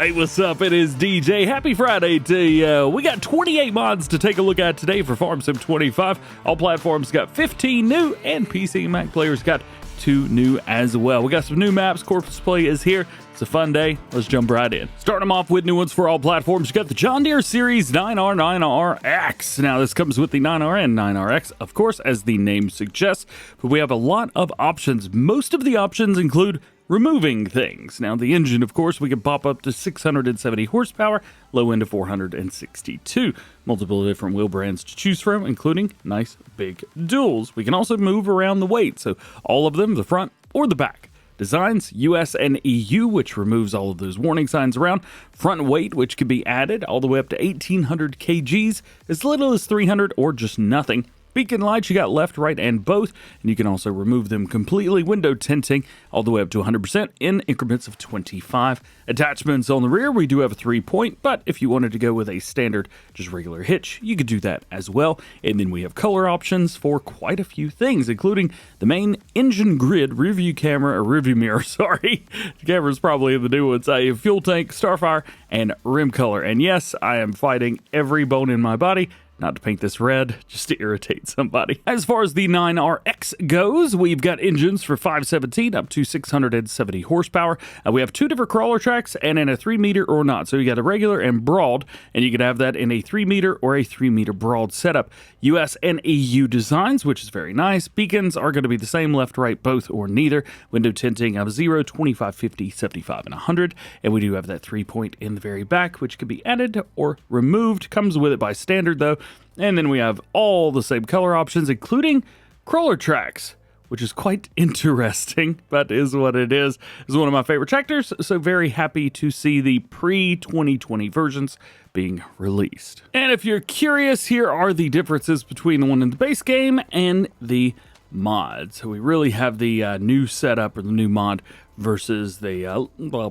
Hey, what's up? It is DJ. Happy Friday to you. We got 28 mods to take a look at today for Farm Sim 25. All platforms got 15 new, and PC and Mac players got 2 new as well. We got some new maps. CoursePlay is here. It's a fun day. Let's jump right in. Starting them off with new ones for all platforms. You got the John Deere Series 9R, 9RX. Now, this comes with the 9R and 9RX, of course, as the name suggests, but we have a lot of options. Most of the options include removing things. Now, the engine, of course, we can pop up to 670 horsepower, low end to 462. Multiple different wheel brands to choose from, including nice big duals. We can also move around the weight, so all of them, the front or the back. Designs, US and EU, which removes all of those warning signs around. Front weight, which can be added all the way up to 1,800 kgs, as little as 300 or just nothing. Beacon lights, you got left, right, and both, and you can also remove them completely. Window tinting all the way up to 100% in increments of 25. Attachments on the rear, we do have a 3-point, but if you wanted to go with a standard, just regular hitch, you could do that as well. And then we have color options for quite a few things, including the main engine grid, rear view camera, or rear view mirror, sorry. The camera's probably in the new ones. I have fuel tank, starfire, and rim color. And yes, I am fighting every bone in my body not to paint this red, just to irritate somebody. As far as the 9RX goes, we've got engines for 517 up to 670 horsepower. We have 2 different crawler tracks and in a 3 meter or not. So you got a regular and broad, and you can have that in a 3 meter or a 3 meter broad setup. US and EU designs, which is very nice. Beacons are going to be the same, left, right, both, or neither. Window tinting of 0, 25, 50, 75, and 100. And we do have that 3-point in the very back, which can be added or removed. Comes with it by standard, though. And then we have all the same color options, including crawler tracks, which is quite interesting, but is what it is. It's one of my favorite tractors, so very happy to see the pre-2020 versions being released. And if you're curious, here are the differences between the one in the base game and the mod. So we really have the new setup or the new mod versus the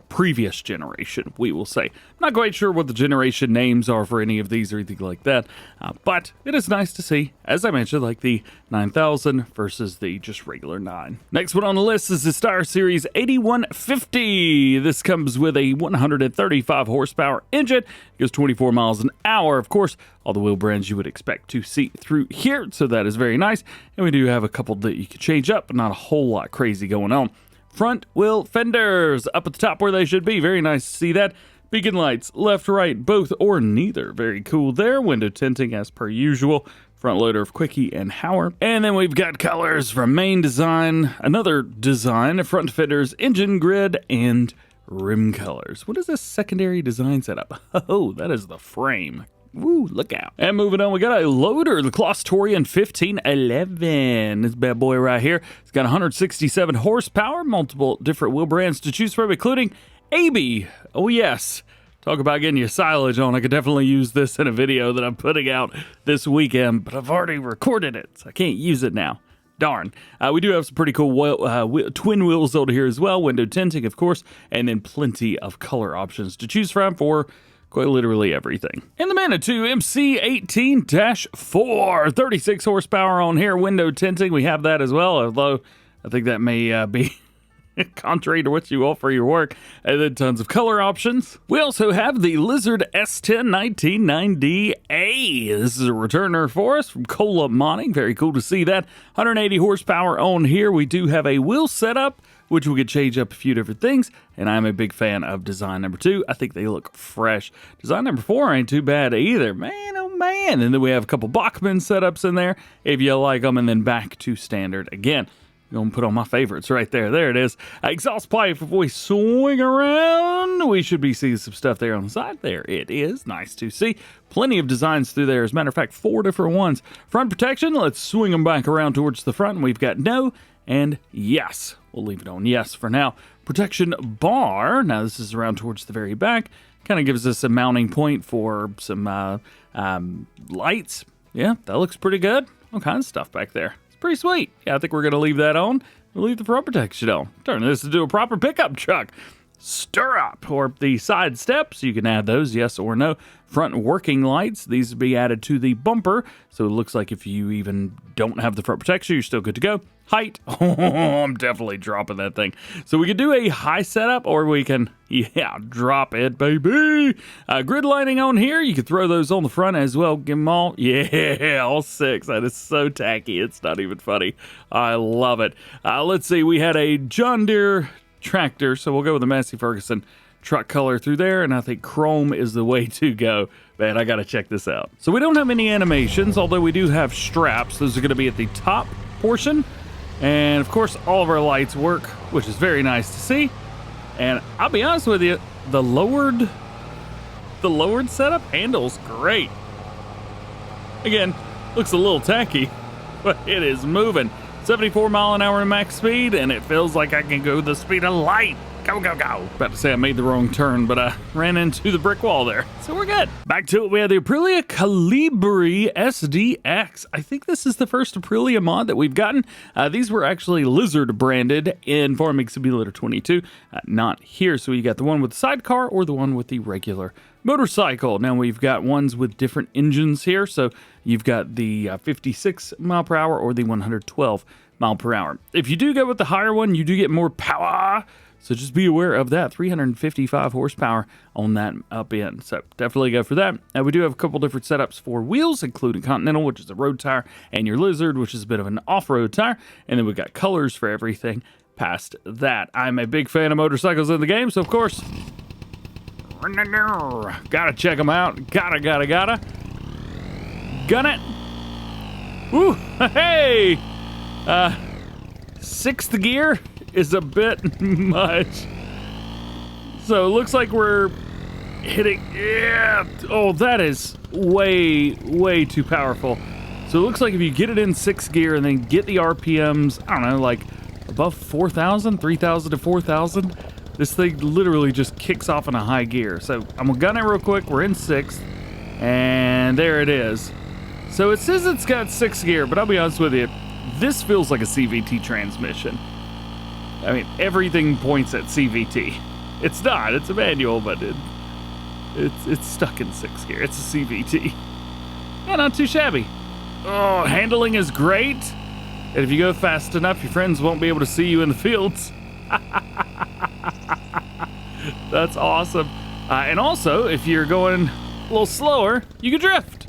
previous generation, we will say. Not quite sure what the generation names are for any of these or anything like that, but it is nice to see, as I mentioned, like the 9000 versus the just regular 9. Next one on the list is the Steyr Series 8150. This comes with a 135 horsepower engine. It goes 24 miles an hour. Of course, all the wheel brands you would expect to see through here, so that is very nice. And we do have a couple that you can change up, but not a whole lot crazy going on. Front wheel fenders up at the top where they should be. Very nice to see that. Beacon lights, left, right, both, or neither. Very cool there. Window tinting as per usual. Front loader of Quickie and Hauer. And then we've got colors from main design, another design, front fenders, engine grid, and rim colors. What is this secondary design setup? Oh, that is the frame. Woo, look out. And moving on, we got a loader, the CLAAS TORION 1511. This bad boy right here. It's got 167 horsepower, multiple different wheel brands to choose from, including AB. Oh, yes. Talk about getting your silage on. I could definitely use this in a video that I'm putting out this weekend, but I've already recorded it, so I can't use it now. Darn. We do have some pretty cool twin wheels over here as well. Window tinting, of course, and then plenty of color options to choose from for quite literally everything. And the Manitou MC 18-4, 36 horsepower on here, window tinting. We have that as well, although I think that may be contrary to what you want for your work. And then tons of color options. We also have the Lizard S10 1990A. This is a returner for us from Cola Modding. Very cool to see that. 180 horsepower on here. We do have a wheel setup, which we could change up a few different things, and I'm a big fan of design number 2. I think they look fresh. Design number 4 ain't too bad either. Man, oh man. And then we have a couple Bachmann setups in there, if you like them, and then back to standard again. I'm going to put on my favorites right there. There it is. Exhaust pipe, if we swing around, we should be seeing some stuff there on the side. There it is. Nice to see. Plenty of designs through there. As a matter of fact, 4 different ones. Front protection, let's swing them back around towards the front. We've got no and yes. We'll leave it on yes for now. Protection bar. Now this is around towards the very back. Kind of gives us a mounting point for some lights. Yeah, that looks pretty good. All kinds of stuff back there. It's pretty sweet. Yeah, I think we're going to leave that on. We'll leave the front protection on. Turn this into a proper pickup truck. stirrup or the side steps. You can add those, yes or no. Front working lights, these would be added to the bumper, so it looks like if you even don't have the front protection, you're still good to go. Height, I'm definitely dropping that thing. So we could do a high setup, or we can, drop it, baby. Grid lighting on here, you could throw those on the front as well. Give them all, all 6. That is so tacky, it's not even funny. I love it. Let's see, we had a John Deere tractor, so we'll go with the Massey Ferguson truck color through there, and I think chrome is the way to go. Man, I gotta check this out. So we don't have any animations, although we do have straps. Those are gonna be at the top portion, and of course all of our lights work, which is very nice to see. And I'll be honest with you, the lowered setup handles great. Again, looks a little tacky, but it is moving. 74 mile an hour max speed, and it feels like I can go the speed of light. Go, go, go. About to say I made the wrong turn, but I ran into the brick wall there. So we're good. Back to it, we have the Aprilia Colibri SDX. I think this is the first Aprilia mod that we've gotten. These were actually Lizard branded in Farming Simulator 22, not here. So you got the one with the sidecar or the one with the regular motorcycle. Now we've got ones with different engines here. So you've got the 56 mile per hour or the 112 mile per hour. If you do go with the higher one, you do get more power. So just be aware of that, 355 horsepower on that up end. So definitely go for that. We do have a couple different setups for wheels, including Continental, which is a road tire, and your Lizard, which is a bit of an off-road tire. And then we've got colors for everything past that. I'm a big fan of motorcycles in the game, so of course, gotta check them out. Gotta. Gun it. Woo, hey! 6th gear is a bit much. So it looks like we're hitting, oh, that is way too powerful. So it looks like if you get it in 6th gear and then get the RPMs, I don't know, like above 4,000, 3,000 to 4,000, this thing literally just kicks off in a high gear. So I'm gonna gun it real quick. We're in 6th, and there it is. So it says it's got 6th gear, but I'll be honest with you, this feels like a CVT transmission. I mean, everything points at CVT. It's not, it's a manual, but it's stuck in 6th gear. It's a CVT. Yeah, not too shabby. Oh, handling is great. And if you go fast enough, your friends won't be able to see you in the fields. That's awesome. And also, if you're going a little slower, you can drift.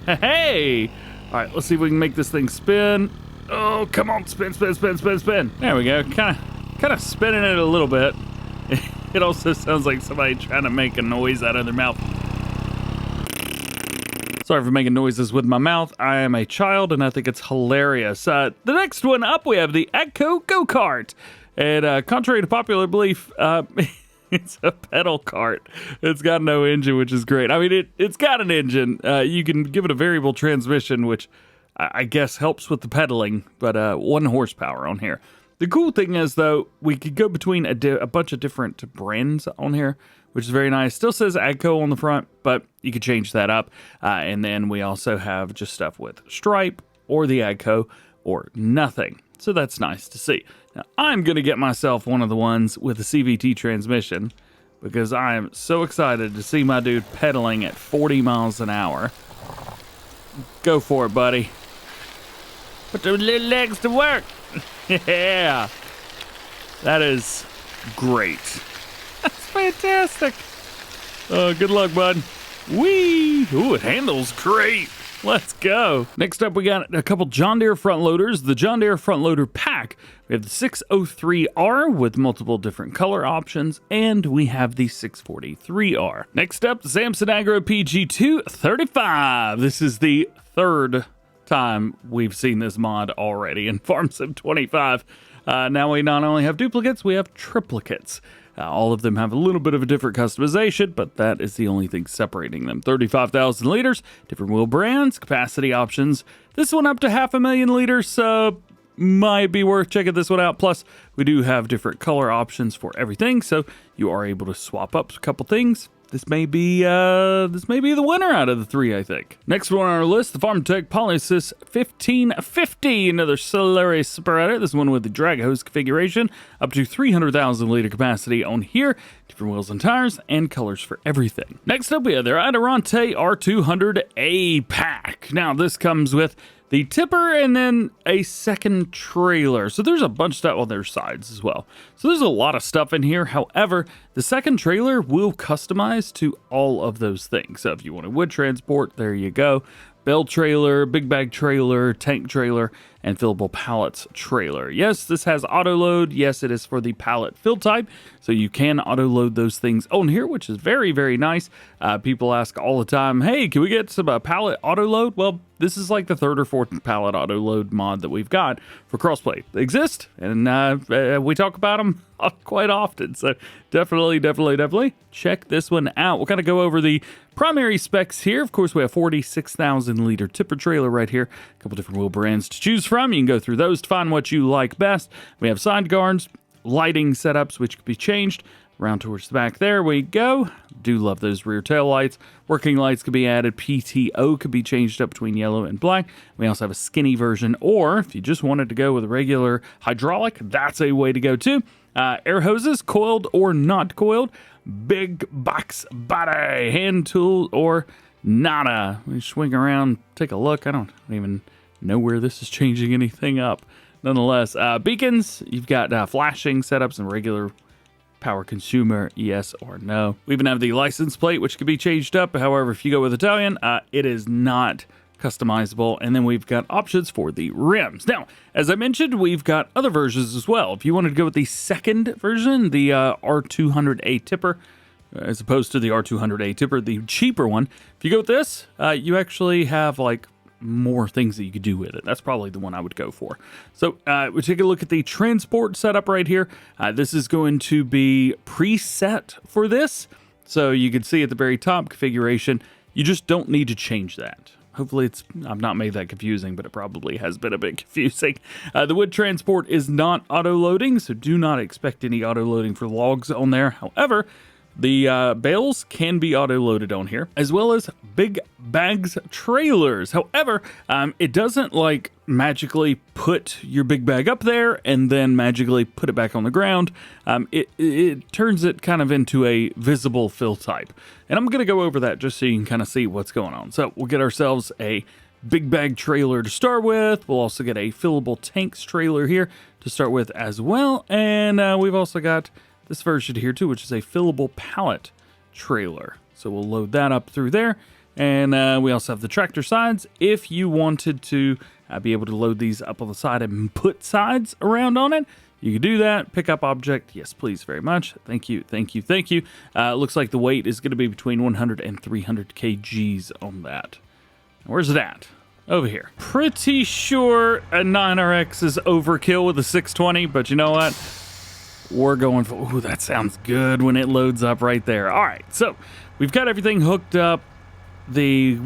Hey! All right, let's see if we can make this thing spin. Oh, come on, spin. There we go, kind of spinning it a little bit. It also sounds like somebody trying to make a noise out of their mouth. Sorry for making noises with my mouth. I am a child, and I think it's hilarious. The next one up, we have the AGCO Go-Kart. And contrary to popular belief, it's a pedal cart. It's got no engine, which is great. I mean, it's got an engine. You can give it a variable transmission, which I guess helps with the pedaling, but 1 horsepower on here. The cool thing is, though, we could go between a bunch of different brands on here, which is very nice. Still says AGCO on the front, but you could change that up. And then we also have just stuff with Stripe or the AGCO or nothing. So that's nice to see. Now, I'm going to get myself one of the ones with a CVT transmission because I am so excited to see my dude pedaling at 40 miles an hour. Go for it, buddy. Put those little legs to work. Yeah. That is great. That's fantastic. Good luck, bud. Whee! Ooh, it handles great. Let's go. Next up, we got a couple John Deere front loaders. The John Deere front loader pack. We have the 603R with multiple different color options, and we have the 643R. Next up, the Samson Agro PG II 35. This is the 3rd time we've seen this mod already in Farm Sim 25. Now we not only have duplicates, we have triplicates. All of them have a little bit of a different customization, but that is the only thing separating them. 35,000 liters, different wheel brands, capacity options. This one up to 500,000 liters, so might be worth checking this one out. Plus, we do have different color options for everything, so you are able to swap up a couple things this may be the winner out of the three, I think. Next one on our list, the Farmtech Polycis 1550, another celery spreader. This one with the drag hose configuration, up to 300,000 liter capacity on here. Different wheels and tires, and colors for everything. Next up, we have their Adurante R200A pack. Now, this comes with the tipper and then a second trailer. So there's a bunch of stuff on their sides as well. So there's a lot of stuff in here. However, the second trailer will customize to all of those things. So if you want a wood transport, there you go. Bell trailer, big bag trailer, tank trailer, and fillable pallets trailer. Yes, this has auto load. Yes, it is for the pallet fill type, so you can auto load those things on here, which is very, very nice. People ask all the time, hey, can we get some pallet auto load? Well, this is like the third or fourth pallet auto load mod that we've got for CrossPlay. They exist, and we talk about them quite often, so definitely check this one out. We'll kind of go over the primary specs here. Of course, we have 46,000 liter tipper trailer right here. A couple different wheel brands to choose from. You can go through those to find what you like best. We have side guards, lighting setups, which could be changed. Around towards the back, there we go. Do love those rear tail lights. Working lights could be added. PTO could be changed up between yellow and black. We also have a skinny version, or if you just wanted to go with a regular hydraulic, that's a way to go too. Air hoses, coiled or not coiled. Big box body, hand tool or nada. We swing around, take a look. I don't even know where this is changing anything up. Nonetheless, beacons, you've got flashing setups and regular power consumer, yes or no. We even have the license plate, which can be changed up. However, if you go with Italian, it is not customizable. And then we've got options for the rims. Now, as I mentioned, we've got other versions as well. If you wanted to go with the second version, the R200A tipper, as opposed to the R200A tipper, the cheaper one, if you go with this, you actually have like more things that you could do with it. That's probably the one I would go for. So we take a look at the transport setup right here. This is going to be preset for this. So you can see at the very top configuration, you just don't need to change that. Hopefully I've not made that confusing, but it probably has been a bit confusing. The wood transport is not auto loading, so do not expect any auto loading for logs on there. However, the bales can be auto-loaded on here, as well as big bags trailers. However, it doesn't like magically put your big bag up there and then magically put it back on the ground. It turns it kind of into a visible fill type. And I'm going to go over that just so you can kind of see what's going on. So we'll get ourselves a big bag trailer to start with. We'll also get a fillable tanks trailer here to start with as well. And we've also got this version here too, which is a fillable pallet trailer. So we'll load that up through there. And we also have the tractor sides. If you wanted to be able to load these up on the side and put sides around on it, you can do that. Pick up object. Yes, please, very much. Thank you. Looks like the weight is going to be between 100 and 300 kgs on that. Where's it at? Over here. Pretty sure a 9RX is overkill with a 620, but you know what? We're going for, ooh, that sounds good when it loads up right there. All right, so we've got everything hooked up, the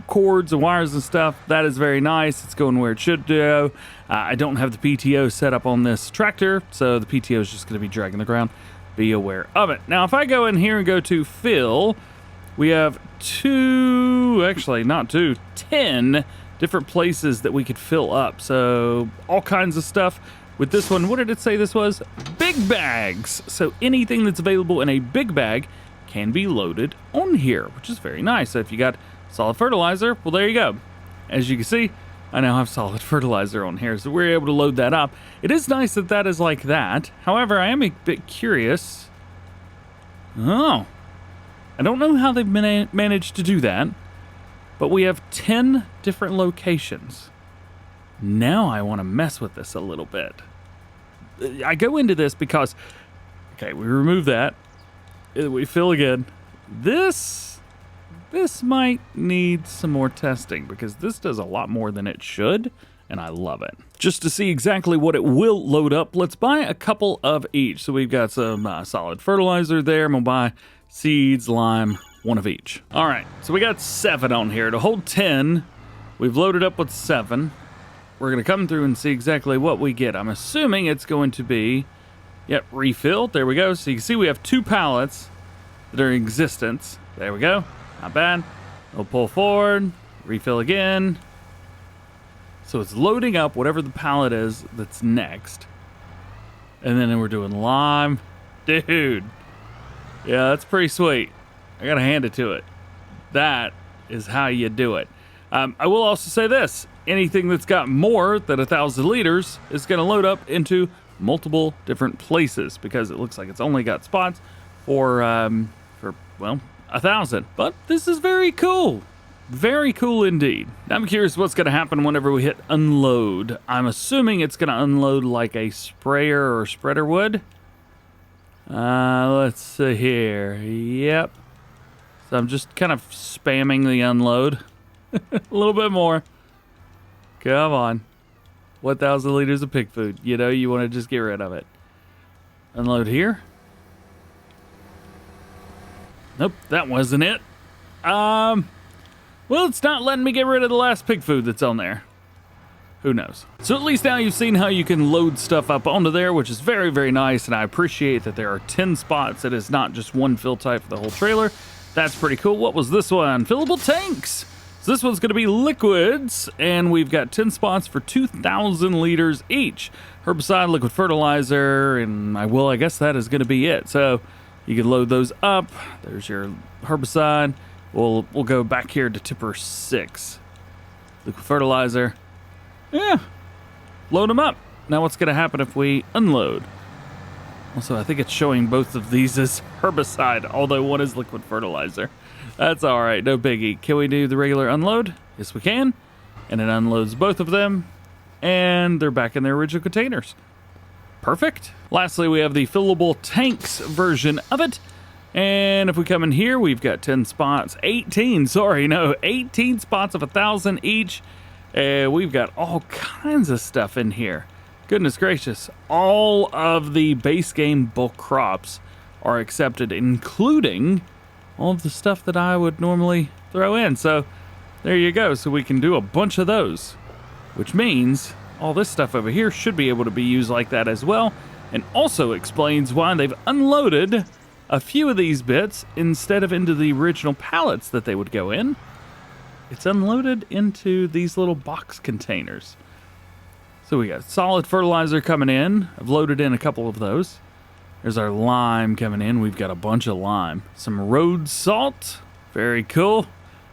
cords and wires and stuff. That is very nice. It's going where it should go. I don't have the PTO set up on this tractor, so the PTO is just going to be dragging the ground. Be aware of it. Now, if I go in here and go to fill, we have 10 different places that we could fill up. So all kinds of stuff. With this one, what did it say this was? Big bags. So anything that's available in a big bag can be loaded on here, which is very nice. So if you got solid fertilizer, well, there you go. As you can see, I now have solid fertilizer on here, so we're able to load that up. It is nice that that is like that. However, I am a bit curious. Oh, I don't know how they've managed to do that, but we have 10 different locations. Now I want to mess with this a little bit. I go into this because, okay, we remove that. We fill again. This might need some more testing because this does a lot more than it should, and I love it. Just to see exactly what it will load up, let's buy a couple of each. So we've got some solid fertilizer there. I'm going to buy seeds, lime, one of each. All right, so we got 7 on here. To hold 10, we've loaded up with 7. We're going to come through and see exactly what we get. I'm assuming it's going to be, yep, refilled. There we go. So you can see we have 2 pallets that are in existence. There we go. Not bad. We'll pull forward, refill again. So it's loading up whatever the pallet is that's next. And then we're doing lime. Dude. Yeah, that's pretty sweet. I gotta hand it to it. That is how you do it. I will also say this. Anything that's got more than 1,000 liters is going to load up into multiple different places because it looks like it's only got spots for 1,000. But this is very cool. Very cool indeed. Now I'm curious what's going to happen whenever we hit unload. I'm assuming it's going to unload like a sprayer or spreader would. Let's see here. Yep. So I'm just kind of spamming the unload. A little bit more. Come on. 1,000 liters of pig food. You know, you want to just get rid of it. Unload here. Nope, that wasn't it. Well, it's not letting me get rid of the last pig food that's on there. Who knows? So at least now you've seen how you can load stuff up onto there, which is very, very nice. And I appreciate that there are 10 spots. It is not just one fill type for the whole trailer. That's pretty cool. What was this one? Fillable tanks. So this one's going to be liquids, and we've got 10 spots for 2,000 liters each. Herbicide, liquid fertilizer, and I guess that is going to be it. So you can load those up. There's your herbicide. We'll go back here to tipper 6. Liquid fertilizer. Yeah. Load them up. Now what's going to happen if we unload? Also, I think it's showing both of these as herbicide, although one is liquid fertilizer. That's all right, no biggie. Can we do the regular unload? Yes, we can. And it unloads both of them, and they're back in their original containers. Perfect. Lastly, we have the fillable tanks version of it. And if we come in here, we've got 10 spots, 18 spots of 1,000 each. We've got all kinds of stuff in here. Goodness gracious. All of the base game bulk crops are accepted, including all of the stuff that I would normally throw in. So there you go. So we can do a bunch of those, which means all this stuff over here should be able to be used like that as well. And also explains why they've unloaded a few of these bits instead of into the original pallets that they would go in. It's unloaded into these little box containers. So we got solid fertilizer coming in. I've loaded in a couple of those. There's our lime coming in. We've got a bunch of lime. Some road salt. Very cool.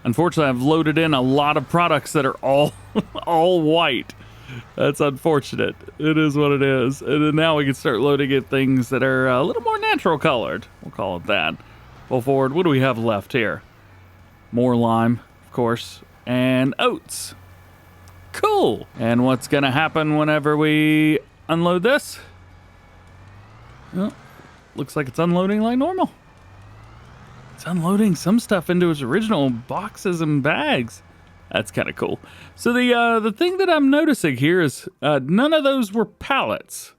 Unfortunately, I've loaded in a lot of products that are all white. That's unfortunate. It is what it is. And then now we can start loading in things that are a little more natural colored. We'll call it that. Pull forward. What do we have left here? More lime, of course. And oats. Cool. And what's going to happen whenever we unload this? Well, looks like it's unloading like normal. It's unloading some stuff into its original boxes and bags. That's kind of cool. So the thing that I'm noticing here is none of those were pallets,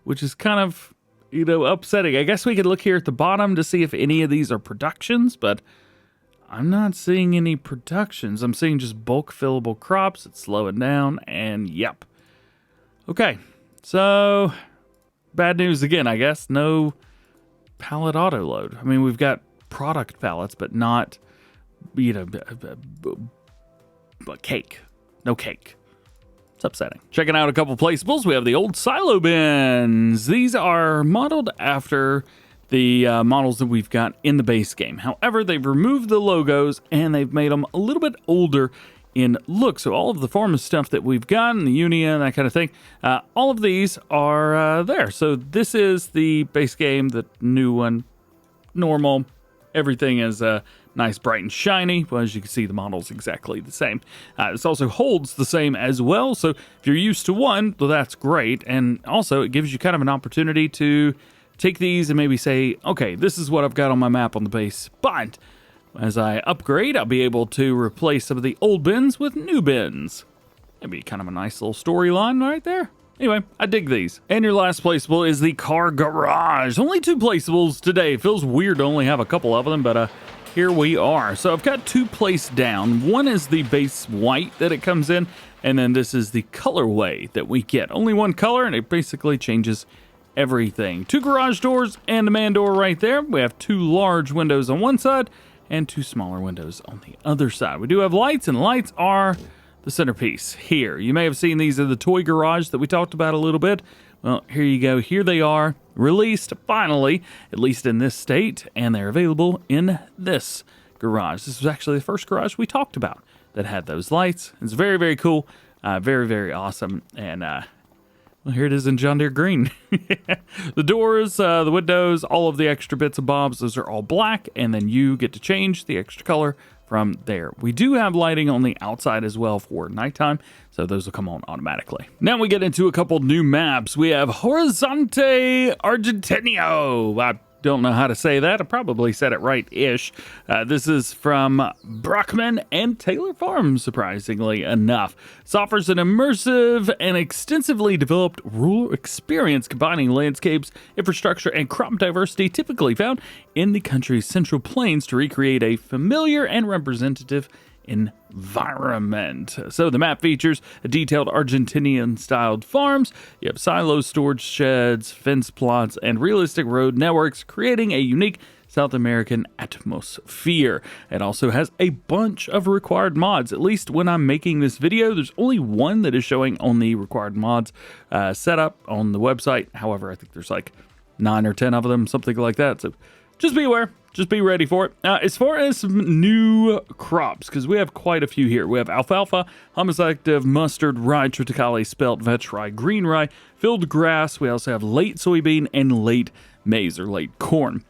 which is kind of, upsetting. I guess we could look here at the bottom to see if any of these are productions, but I'm not seeing any productions. I'm seeing just bulk fillable crops. It's slowing down, and yep. Okay, so bad news again, I guess. No pallet autoload. I mean, we've got product pallets, but not, cake. No cake. It's upsetting. Checking out a couple placeables. We have the old silo bins. These are modeled after the models that we've got in the base game. However, they've removed the logos and they've made them a little bit older in look. So all of the Forma stuff that we've got, and the Unia, that kind of thing, all of these are there. So this is the base game, the new one, normal. Everything is nice, bright, and shiny. Well, as you can see, the model's exactly the same. This also holds the same as well. So if you're used to one, well, that's great. And also, it gives you kind of an opportunity to take these and maybe say, okay, this is what I've got on my map on the base. But as I upgrade, I'll be able to replace some of the old bins with new bins. That'd be kind of a nice little storyline right there. Anyway, I dig these. And your last placeable is the car garage. Only 2 placeables today. It feels weird to only have a couple of them, but here we are. So I've got 2 placed down. One is the base white that it comes in, and then this is the colorway that we get. Only one color, and it basically changes everything. 2 garage doors and a man door right there. We have 2 large windows on one side and 2 smaller windows on the other side. We do have lights, and lights are the centerpiece here. You may have seen these in the toy garage that we talked about a little bit. Well, here you go. Here they are, released finally, at least in this state, and they're available in this garage. This was actually the first garage we talked about that had those lights. It's very, very cool. Very, very awesome. And well, here it is in John Deere green. The doors, the windows, all of the extra bits and bobs, those are all black, and then you get to change the extra color from there. We do have lighting on the outside as well for nighttime, so those will come on automatically. Now we get into a couple new maps. We have Horizonte Argentino. I don't know how to say that. I probably said it right-ish. This is from Brockman and Taylor Farm, surprisingly enough. This offers an immersive and extensively developed rural experience combining landscapes, infrastructure, and crop diversity typically found in the country's central plains to recreate a familiar and representative environment. So the map features a detailed Argentinian-styled farms. You have silos, storage sheds, fence plots, and realistic road networks, creating a unique South American atmosphere. It also has a bunch of required mods. At least when I'm making this video, there's only one that is showing on the required mods setup on the website. However, I think there's like 9 or 10 of them, something like that. So just be aware. Just be ready for it. As far as some new crops, because we have quite a few here. We have alfalfa, humus active, mustard, rye, triticale, spelt, vetch rye, green rye, field grass. We also have late soybean and late maize or late corn.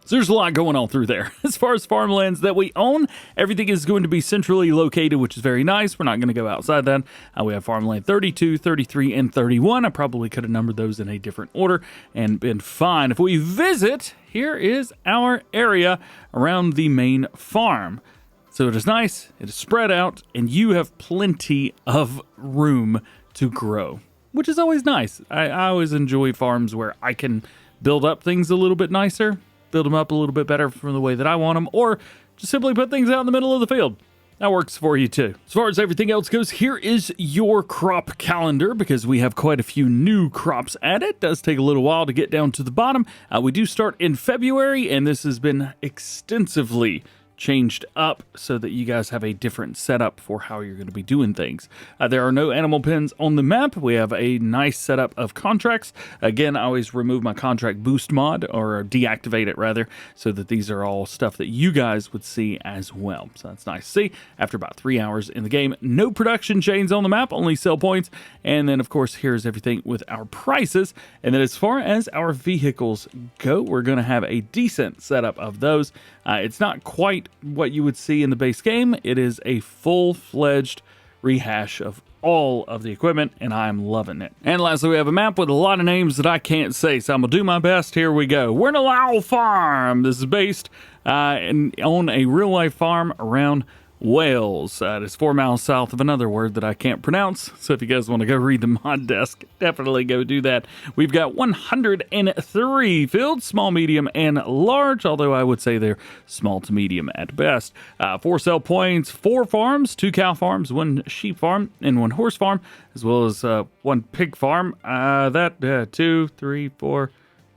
So there's a lot going on through there. As far as farmlands that we own, everything is going to be centrally located, which is very nice. We're not going to go outside that. We have farmland 32, 33, and 31. I probably could have numbered those in a different order and been fine. If we visit, here is our area around the main farm. So it is nice, it is spread out, and you have plenty of room to grow, which is always nice. I always enjoy farms where I can build up things a little bit nicer, build them up a little bit better from the way that I want them, or just simply put things out in the middle of the field. That works for you too. As far as everything else goes, here is your crop calendar because we have quite a few new crops added. It does take a little while to get down to the bottom. We do start in February, and this has been extensively changed up so that you guys have a different setup for how you're going to be doing things. There are no animal pens on the map. We have a nice setup of contracts. Again, I always remove my contract boost mod, or deactivate it rather, so that these are all stuff that you guys would see as well. So that's nice to see. After about 3 hours in the game, no production chains on the map, only sell points. And then of course, here's everything with our prices. And then as far as our vehicles go, we're going to have a decent setup of those. It's not quite what you would see in the base game. It is a full-fledged rehash of all of the equipment, and I'm loving it. And lastly, we have a map with a lot of names that I can't say, so I'm gonna do my best. Here we go. Wernolau Farm. This is based on a real-life farm around Wales. It is 4 miles south of another word that I can't pronounce, so if you guys want to go read the mod desk, definitely go do that. We've got 103 fields, small, medium, and large, although I would say they're small to medium at best. 4 sell points, 4 farms, 2 cow farms, 1 sheep farm, and 1 horse farm, as well as 1 pig farm. 2, 3, 4...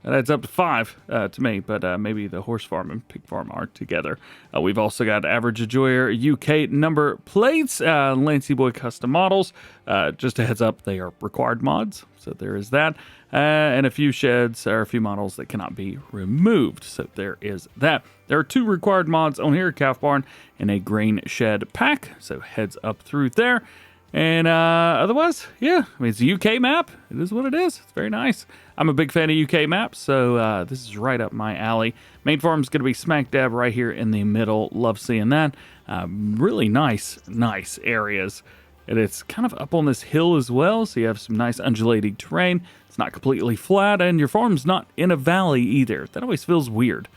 That adds up to 5 to me, but maybe the horse farm and pig farm are together. We've also got Average Enjoyer UK number plates, Lancy Boy custom models. Just a heads up, they are required mods, so there is that. And a few sheds, or a few models that cannot be removed, so there is that. There are 2 required mods on here, calf barn and a grain shed pack, so heads up through there. And otherwise, yeah, I mean, it's a UK map. It is what it is. It's very nice. I'm a big fan of UK maps, so this is right up my alley. Main farm's going to be smack dab right here in the middle. Love seeing that. Really nice areas. And it's kind of up on this hill as well, so you have some nice undulating terrain. It's not completely flat, and your farm's not in a valley either. That always feels weird.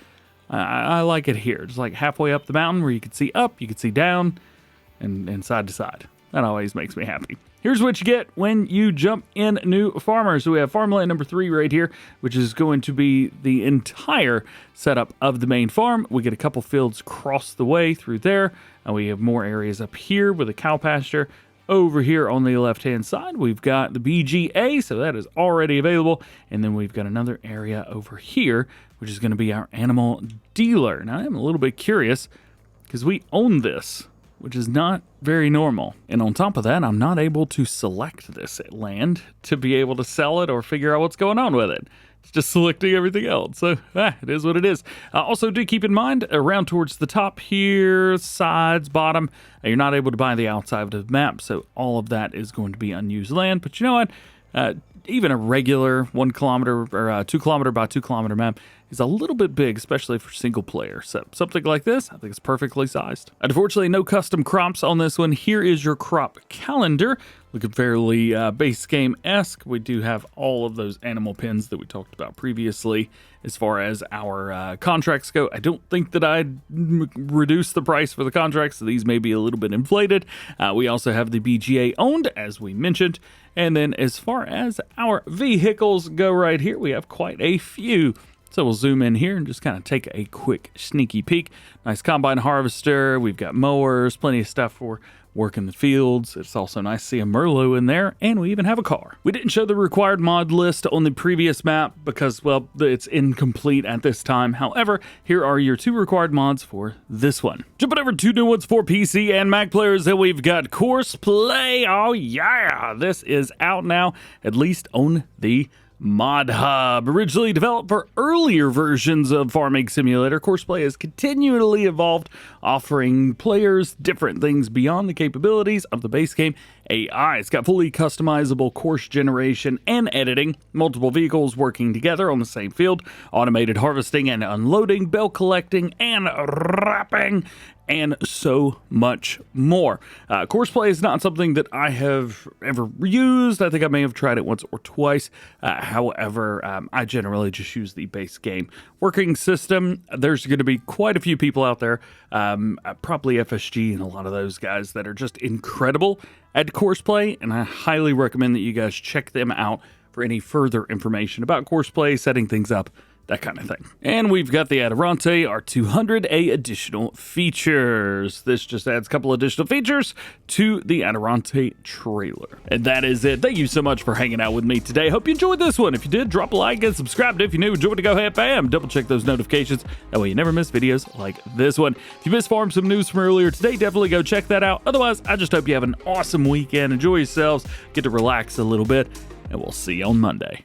I like it here. Just like halfway up the mountain where you can see up, you can see down, and side to side. That always makes me happy. Here's what you get when you jump in new farmers. So we have farmland number 3 right here, which is going to be the entire setup of the main farm. We get a couple fields across the way through there. And we have more areas up here with a cow pasture. Over here on the left-hand side, we've got the BGA, so that is already available. And then we've got another area over here, which is going to be our animal dealer. Now, I'm a little bit curious because we own this, which is not very normal. And on top of that, I'm not able to select this land to be able to sell it or figure out what's going on with it. It's just selecting everything else. So it is what it is. Also, do keep in mind, around towards the top here, sides, bottom, you're not able to buy the outside of the map. So all of that is going to be unused land. But you know what? Even a regular 1 kilometer or 2 kilometer by 2 kilometer map is a little bit big, especially for single player. So something like this, I think it's perfectly sized. Unfortunately, no custom crops on this one. Here is your crop calendar. Looking fairly base game-esque. We do have all of those animal pins that we talked about previously. As far as our contracts go, I don't think that I'd reduce the price for the contracts, so these may be a little bit inflated. We also have the BGA owned, as we mentioned. And then as far as our vehicles go right here, we have quite a few. So we'll zoom in here and just kind of take a quick sneaky peek. Nice combine harvester. We've got mowers, plenty of stuff for working the fields. It's also nice to see a Merlot in there, and we even have a car. We didn't show the required mod list on the previous map because, well, it's incomplete at this time. However, here are your 2 required mods for this one. Jumping over 2 new ones for PC and Mac players, and we've got CoursePlay. Oh yeah, this is out now, at least on the Mod Hub. Originally developed for earlier versions of Farming Simulator, CoursePlay has continually evolved, offering players different things beyond the capabilities of the base game AI. It's got fully customizable course generation and editing, multiple vehicles working together on the same field, automated harvesting and unloading, bale collecting and wrapping, and so much more. CoursePlay is not something that I have ever used. I think I may have tried it once or twice. However, I generally just use the base game working system. There's going to be quite a few people out there, probably FSG and a lot of those guys that are just incredible at CoursePlay, and I highly recommend that you guys check them out for any further information about CoursePlay, setting things up, that kind of thing. And we've got the Adurante R200A additional features. This just adds a couple additional features to the Adurante trailer. And that is it. Thank you so much for hanging out with me today. Hope you enjoyed this one. If you did, drop a like and subscribe if you're new. Enjoy the DjGoHam fam. Double check those notifications. That way you never miss videos like this one. If you missed Farm Sim news from earlier today, definitely go check that out. Otherwise, I just hope you have an awesome weekend. Enjoy yourselves. Get to relax a little bit. And we'll see you on Monday.